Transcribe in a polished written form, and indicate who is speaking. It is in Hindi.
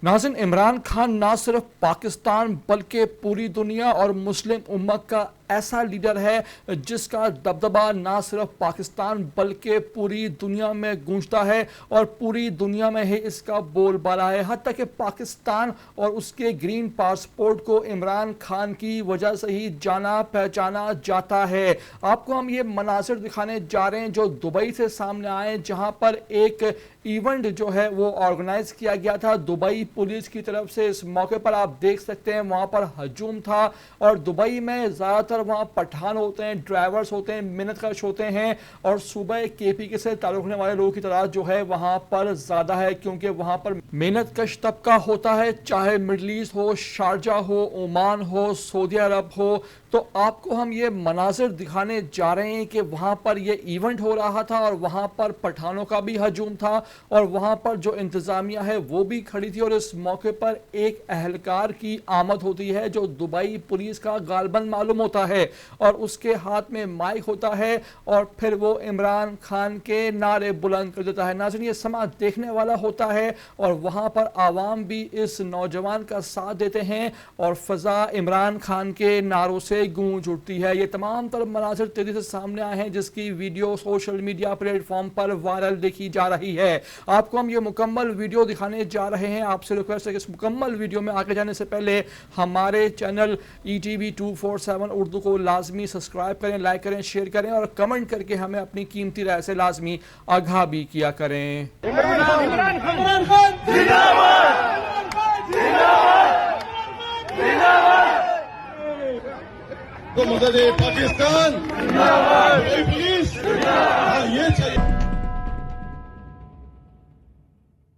Speaker 1: नाज़रीन, इमरान खान ना सिर्फ पाकिस्तान बल्कि पूरी दुनिया और मुस्लिम उम्मत का ऐसा लीडर है जिसका दबदबा ना सिर्फ पाकिस्तान बल्कि पूरी दुनिया में गूंजता है और पूरी दुनिया में ही इसका बोलबाला है। हत्ता कि पाकिस्तान और उसके ग्रीन पासपोर्ट को इमरान खान की वजह से ही जाना पहचाना जाता है। आपको हम ये मनासिर दिखाने जा रहे हैं जो दुबई से सामने आए, जहां पर एक इवेंट जो है वो ऑर्गेनाइज किया गया था दुबई पुलिस की तरफ से। इस मौके पर आप देख सकते हैं वहां पर हजूम था और दुबई में ज़्यादातर वहां पठान होते हैं, ड्राइवर्स होते हैं, मेहनतकश होते हैं और सुबह केपीके से ताल्लुक़ रखने वाले लोगों की तादाद जो है वहां पर ज़्यादा है, क्योंकि वहां पर मेहनतकश तबका होता है, चाहे मिडल ईस्ट हो, शारजा हो, ओमान हो, सऊदी अरब हो। तो आपको हम ये मनाजिर दिखाने जा रहे हैं कि वहां पर ये इवेंट हो रहा था और वहां पर पठानों का भी हजूम था और वहां पर जो इंतजामिया है वो भी खड़ी थी और इस मौके पर एक अहलकार की आमद होती है जो दुबई पुलिस का गालबन मालूम होता है और उसके हाथ में माइक होता है और फिर वो इमरान खान के नारे बुलंद कर देता है। नाज़रीन, ये समा देखने वाला होता है और वहां पर आवाम भी इस नौजवान का साथ देते हैं और फजा इमरान खान के नारों से गूंज उठती है। ये तमाम तर मनासिर तेजी से सामने आए हैं जिसकी वीडियो सोशल मीडिया प्लेटफॉर्म पर वायरल देखी जा रही है। आपको हम ये मुकम्मल वीडियो दिखाने जा रहे हैं। आपसे रिक्वेस्ट है कि इस मुकम्मल वीडियो में आगे जाने से पहले हमारे चैनल ETV 247 उर्दू को लाजमी सब्सक्राइब करें, लाइक करें, शेयर करें और कमेंट करके हमें अपनी कीमती राय से लाजमी आगाह भी किया करें।
Speaker 2: मदद पाकिस्तान